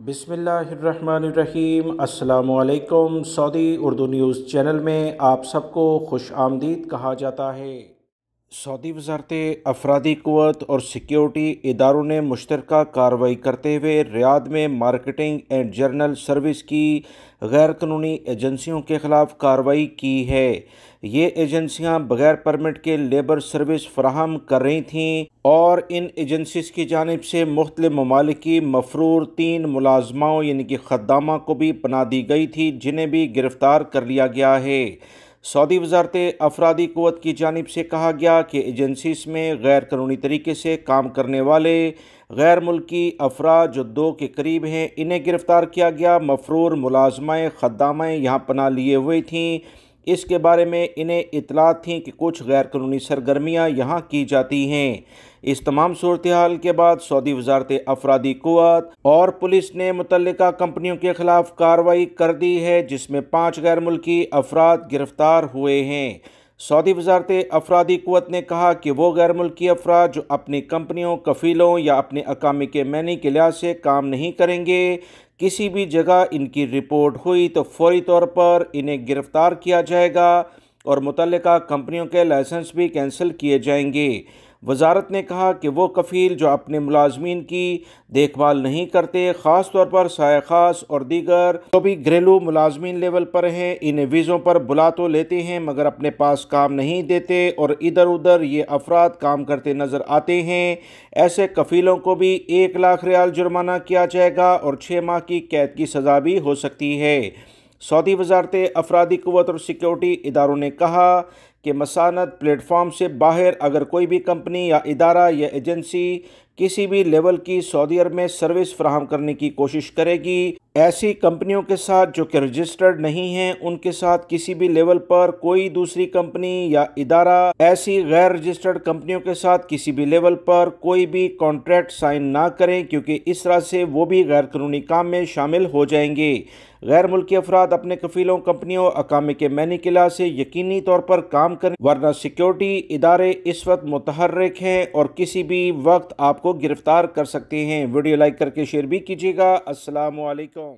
बिस्मिल्लाहिर्रहमानिर्रहीम। अस्सलामुअलैकुम। Saudi Urdu news channel में आप सबको खुश आमदीद कहा जाता है। सऊदी वज़ारत अफरादी क़ुव्वत और सिक्योरिटी इदारों ने मुश्तरका कार्रवाई करते हुए रियाद में मार्केटिंग एंड जर्नल सर्विस की गैर कानूनी एजेंसियों के ख़िलाफ़ कार्रवाई की है। ये एजेंसियां बग़ैर परमिट के लेबर सर्विस फराहम कर रही थीं और इन एजेंसीज़ की जानिब से मुख्तलिफ ममालिक की मफरूर 3 मुलाजमाओं यानी कि खद्दामा को भी पनाह दी गई थी, जिन्हें भी गिरफ़्तार कर लिया गया है। सऊदी वज़ारत अफरादी क़ुव्वत की जानिब से कहा गया कि एजेंसीज़ में गैर कानूनी तरीके से काम करने वाले गैर मुल्की अफराद जो 2 के करीब हैं, इन्हें गिरफ़्तार किया गया। मफरूर मुलाजमाएँ खद्दामाएँ यहाँ पनाह लिए हुए थीं। इसके बारे में इन्हें इतलात थी कि कुछ गैर कानूनी सरगर्मियाँ यहाँ की जाती हैं। इस तमाम सूरत हाल के बाद सऊदी वज़ारत अफरादी क़ुव्वत और पुलिस ने मुतल्लिका कंपनियों के ख़िलाफ़ कार्रवाई कर दी है, जिसमें 5 गैर मुल्की अफराद गिरफ़्तार हुए हैं। सऊदी वज़ारत अफरादी क़ुव्वत ने कहा कि वो गैर मुल्की अफराद जो अपनी कंपनियों, कफ़ीलों या अपने अकामी के मैनी के लिहाज से काम नहीं करेंगे, किसी भी जगह इनकी रिपोर्ट हुई तो फौरी तौर पर इन्हें गिरफ़्तार किया जाएगा और मुतल्लिका कंपनियों के लाइसेंस भी कैंसिल किए जाएंगे। वजारत ने कहा कि वो कफ़ील जो अपने मुलाजमीन की देखभाल नहीं करते, ख़ास तौर पर साया खास और दीगर जो भी घरेलू मुलाजमीन लेवल पर हैं, इन्हें वीज़ों पर बुला तो लेते हैं मगर अपने पास काम नहीं देते और इधर उधर ये अफराद काम करते नज़र आते हैं। ऐसे कफ़ीलों को भी 1 लाख रियाल जुर्माना किया जाएगा और 6 माह की कैद की सज़ा भी हो सकती है। सऊदी वज़ारत अफरादी क़ुव्वत और सिक्योरिटी इदारों ने कहा कि मसानत प्लेटफॉर्म से बाहर अगर कोई भी कंपनी या इदारा या एजेंसी किसी भी लेवल की सऊदी अरब में सर्विस फराहम करने की कोशिश करेगी, ऐसी कंपनियों के साथ जो कि रजिस्टर्ड नहीं हैं, उनके साथ किसी भी लेवल पर कोई दूसरी कंपनी या इदारा ऐसी गैर रजिस्टर्ड कंपनियों के साथ किसी भी लेवल पर कोई भी कॉन्ट्रैक्ट साइन ना करें, क्योंकि इस तरह से वो भी गैर कानूनी काम में शामिल हो जाएंगे। गैर मुल्की अफराद अपने कफ़ीलों, कंपनियों, अकामे के मैनी के लिहाज से यकीनी तौर पर काम करें, वरना सिक्योरिटी इदारे इस वक्त मुतहर्रिक हैं और किसी भी वक्त आपको गिरफ्तार कर सकते हैं। वीडियो लाइक करके शेयर भी कीजिएगा। अस्सलामु अलैकुम।